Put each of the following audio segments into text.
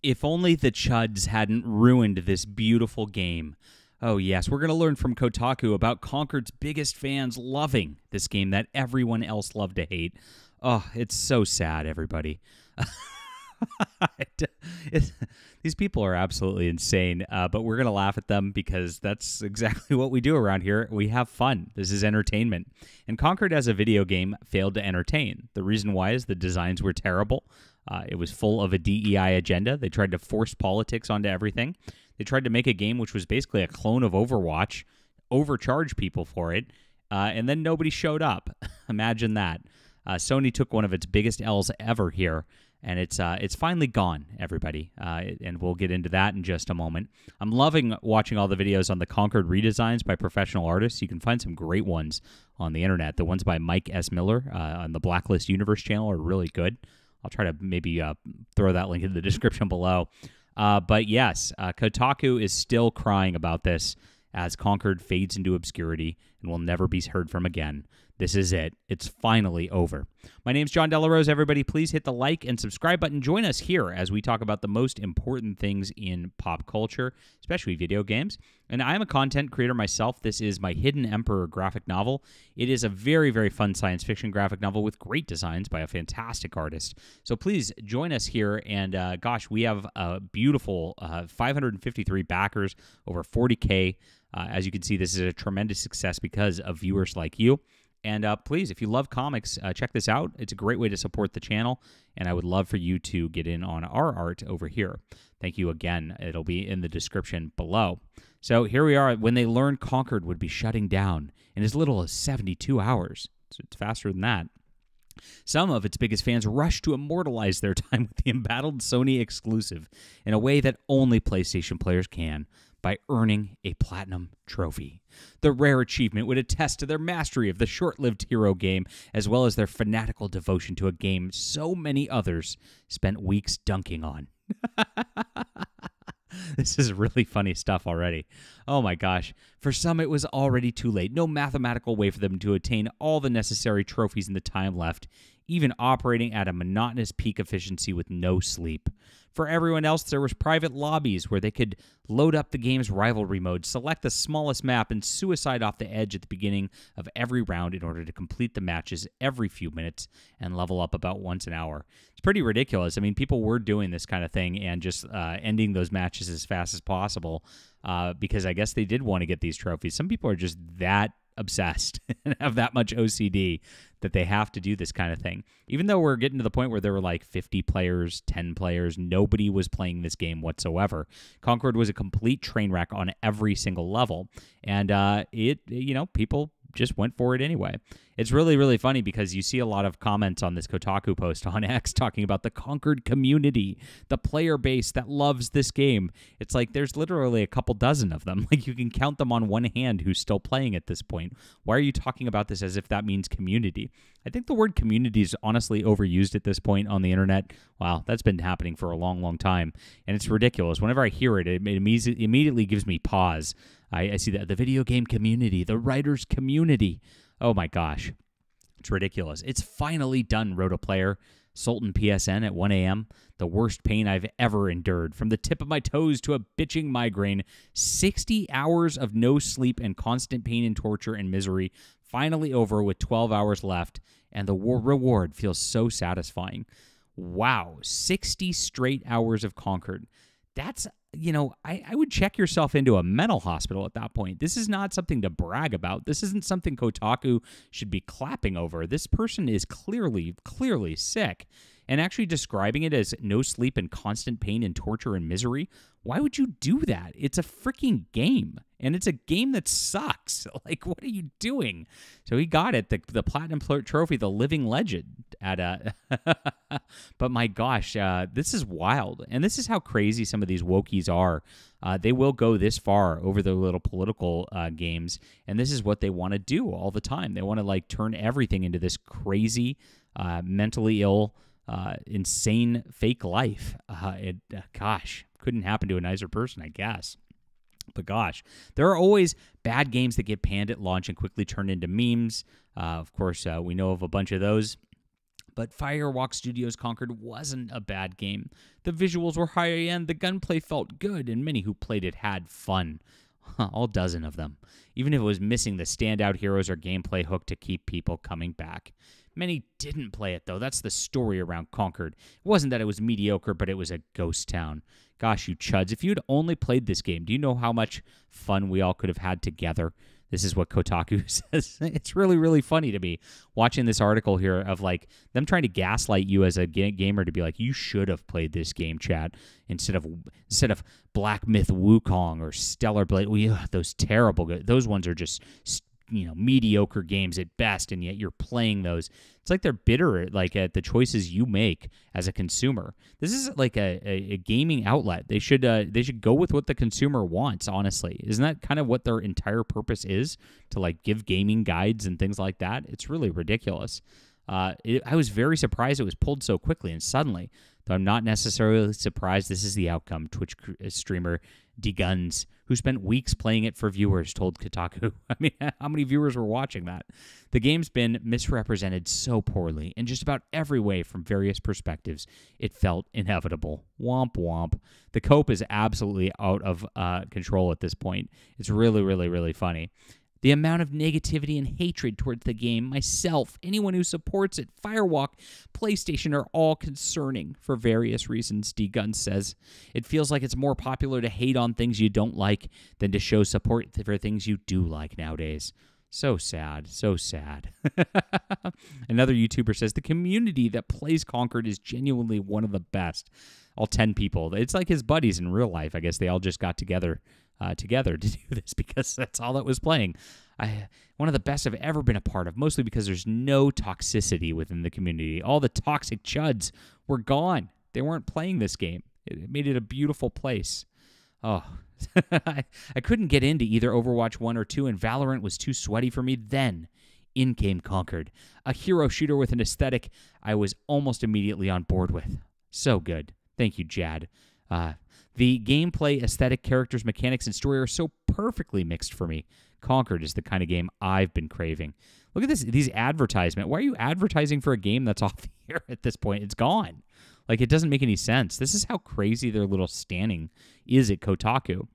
If only the Chuds hadn't ruined this beautiful game. Oh, yes, we're going to learn from Kotaku about Concord's biggest fans loving this game that everyone else loved to hate. Oh, it's so sad, everybody. These people are absolutely insane, but we're going to laugh at them because that's exactly what we do around here. We have fun. This is entertainment. And Concord as a video game failed to entertain. The reason why is the designs were terrible. It was full of a DEI agenda. They tried to force politics onto everything. They tried to make a game which was basically a clone of Overwatch, overcharge people for it, and then nobody showed up. Imagine that. Sony took one of its biggest L's ever here, and it's finally gone, everybody. And we'll get into that in just a moment. I'm loving watching all the videos on the Concord redesigns by professional artists. You can find some great ones on the internet. The ones by Mike S. Miller on the Blacklist Universe channel are really good. I'll try to maybe throw that link in the description below. But yes, Kotaku is still crying about this as Concord fades into obscurity and will never be heard from again. This is it. It's finally over. My name's John Delarose. Everybody, please hit the like and subscribe button. Join us here as we talk about the most important things in pop culture, especially video games. And I'm a content creator myself. This is my Hidden Emperor graphic novel. It is a very, very fun science fiction graphic novel with great designs by a fantastic artist. So please join us here. And gosh, we have a beautiful 553 backers, over 40K. As you can see, this is a tremendous success because of viewers like you. And please, if you love comics, check this out. It's a great way to support the channel, and I would love for you to get in on our art over here. Thank you again. It'll be in the description below. So here we are. When they learned Concord would be shutting down in as little as 72 hours. So it's faster than that. Some of its biggest fans rushed to immortalize their time with the embattled Sony exclusive in a way that only PlayStation players can, by earning a platinum trophy. The rare achievement would attest to their mastery of the short-lived hero game, as well as their fanatical devotion to a game so many others spent weeks dunking on. This is really funny stuff already. Oh my gosh. For some, it was already too late. No mathematical way for them to attain all the necessary trophies in the time left, even operating at a monotonous peak efficiency with no sleep. For everyone else, there was private lobbies where they could load up the game's rivalry mode, select the smallest map, and suicide off the edge at the beginning of every round in order to complete the matches every few minutes and level up about once an hour. It's pretty ridiculous. I mean, people were doing this kind of thing and just ending those matches as fast as possible because I guess they did want to get these trophies. Some people are just that obsessed and have that much OCD that they have to do this kind of thing. Even though we're getting to the point where there were like 50 players, 10 players, nobody was playing this game whatsoever. Concord was a complete train wreck on every single level. And people just went for it anyway. It's really, really funny because you see a lot of comments on this Kotaku post on X talking about the Concord community, the player base that loves this game. It's like there's literally a couple dozen of them. Like you can count them on one hand who's still playing at this point. Why are you talking about this as if that means community? I think the word community is honestly overused at this point on the internet. Wow, that's been happening for a long, long time. And it's ridiculous. Whenever I hear it, it immediately gives me pause. I see that the video game community, the writers community. Oh my gosh. It's ridiculous. It's finally done, wrote a player. Sultan PSN at 1 a.m. The worst pain I've ever endured. From the tip of my toes to a bitching migraine. 60 hours of no sleep and constant pain and torture and misery. Finally over with 12 hours left. And the reward feels so satisfying. Wow. 60 straight hours of Concord. That's, I would check yourself into a mental hospital at that point. This is not something to brag about. This isn't something Kotaku should be clapping over. This person is clearly sick. And actually describing it as no sleep and constant pain and torture and misery, why would you do that? It's a freaking game. And it's a game that sucks. Like, what are you doing? So he got it, the Platinum Trophy, the living legend at a... But my gosh, this is wild. And this is how crazy some of these wokies are. They will go this far over their little political games. And this is what they want to do all the time. They want to, like, turn everything into this crazy, mentally ill, insane fake life. Gosh, couldn't happen to a nicer person, I guess. But gosh, there are always bad games that get panned at launch and quickly turn into memes. Of course, we know of a bunch of those. But Firewalk Studios' Concord wasn't a bad game. The visuals were high-end, the gunplay felt good, and many who played it had fun. All dozen of them. Even if it was missing the standout heroes or gameplay hook to keep people coming back. Many didn't play it, though. That's the story around Concord. It wasn't that it was mediocre, but it was a ghost town. Gosh, you chuds, if you'd only played this game, do you know how much fun we all could have had together? This is what Kotaku says. It's really, really funny to me watching this article here of like them trying to gaslight you as a gamer to be like, you should have played this game, Chad, instead of Black Myth Wukong or Stellar Blade. Those terrible, those ones are just mediocre games at best, and yet you're playing those. It's like they're bitter at the choices you make as a consumer. This is like a gaming outlet. They should go with what the consumer wants, honestly. Isn't that kind of what their entire purpose is, to like give gaming guides and things like that? It's really ridiculous. I was very surprised it was pulled so quickly and suddenly, though I'm not necessarily surprised this is the outcome. Twitch streamer DGuns, who spent weeks playing it for viewers, told Kotaku. I mean, how many viewers were watching that? The game's been misrepresented so poorly in just about every way from various perspectives. It felt inevitable. Womp womp. The cope is absolutely out of control at this point. It's really, really, really funny. The amount of negativity and hatred towards the game, myself, anyone who supports it, Firewalk, PlayStation are all concerning for various reasons, DGuns says. It feels like it's more popular to hate on things you don't like than to show support for things you do like nowadays. So sad, so sad. Another YouTuber says the community that plays Concord is genuinely one of the best. All 10 people. It's like his buddies in real life. I guess they all just got together to do this because that's all that was playing. One of the best I've ever been a part of, mostly because there's no toxicity within the community. All the toxic chuds were gone. They weren't playing this game. It made it a beautiful place. Oh, I couldn't get into either Overwatch 1 or 2, and Valorant was too sweaty for me then. In came Concord, a hero shooter with an aesthetic I was almost immediately on board with. So good. Thank you, Jad. The gameplay, aesthetic, characters, mechanics, and story are so perfectly mixed for me. Concord is the kind of game I've been craving. Look at these advertisements. Why are you advertising for a game that's off the air at this point? It's gone. Like, it doesn't make any sense. This is how crazy their little standing is at Kotaku,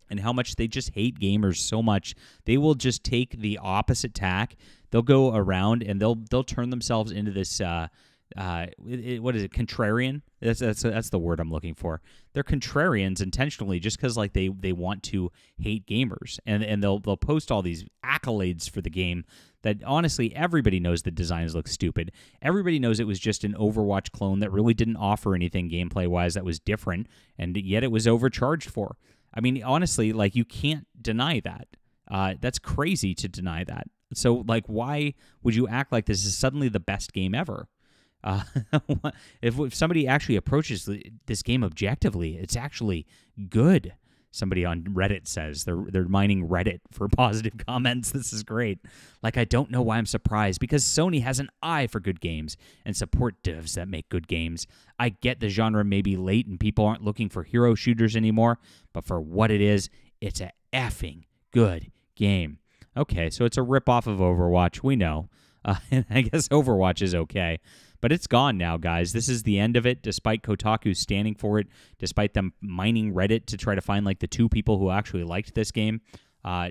and how much they just hate gamers so much. They will just take the opposite tack. They'll go around and they'll turn themselves into this what is it? Contrarian? That's the word I'm looking for. They're contrarians intentionally, just because like they want to hate gamers, and they'll post all these accolades for the game that honestly everybody knows the designs look stupid. Everybody knows it was just an Overwatch clone that really didn't offer anything gameplay wise that was different, and yet it was overcharged for. I mean, honestly, like, you can't deny that. That's crazy to deny that. So like, why would you act like this is suddenly the best game ever? If somebody actually approaches this game objectively, it's actually good. Somebody on Reddit says they're mining Reddit for positive comments. This is great. Like, I don't know why I'm surprised, because Sony has an eye for good games and support devs that make good games. I get the genre may be late and people aren't looking for hero shooters anymore, but for what it is, it's a effing good game. Okay, so it's a ripoff of Overwatch. We know. And I guess Overwatch is okay. But it's gone now, guys. This is the end of it, despite Kotaku standing for it, despite them mining Reddit to try to find like the 2 people who actually liked this game.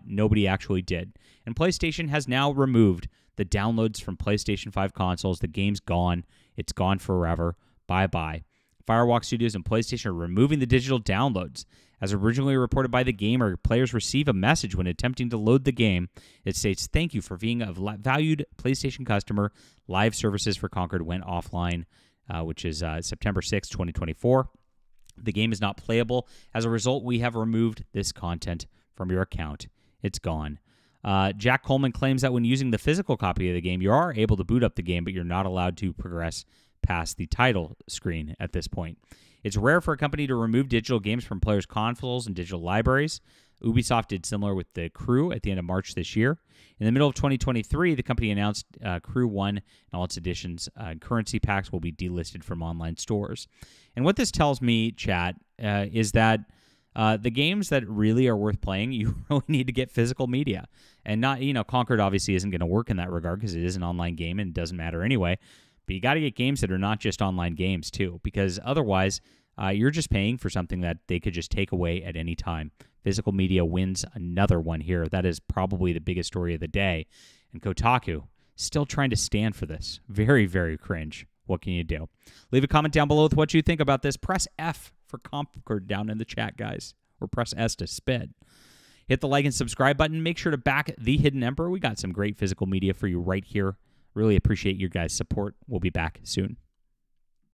Nobody actually did. And PlayStation has now removed the downloads from PlayStation 5 consoles. The game's gone. It's gone forever. Bye-bye. Firewalk Studios and PlayStation are removing the digital downloads. As originally reported by the gamer, players receive a message when attempting to load the game. It states, "Thank you for being a valued PlayStation customer. Live services for Concord went offline," which is September 6, 2024. The game is not playable. As a result, we have removed this content from your account. It's gone. Jack Coleman claims that when using the physical copy of the game, you are able to boot up the game, but you're not allowed to progress past the title screen at this point. It's rare for a company to remove digital games from players' consoles and digital libraries. Ubisoft did similar with The Crew at the end of March this year. In the middle of 2023, the company announced Crew 1 and all its editions. Currency packs will be delisted from online stores. And what this tells me, chat, is that the games that really are worth playing, you really need to get physical media. And not, Concord obviously isn't going to work in that regard because it is an online game and it doesn't matter anyway. But you got to get games that are not just online games, too, because otherwise you're just paying for something that they could just take away at any time. Physical media wins another one here. That is probably the biggest story of the day. And Kotaku still trying to stand for this. Very, very cringe. What can you do? Leave a comment down below with what you think about this. Press F for Concord down in the chat, guys. Or press S to spit. Hit the like and subscribe button. Make sure to back The Hidden Emperor. We got some great physical media for you right here. Really appreciate your guys' support. We'll be back soon.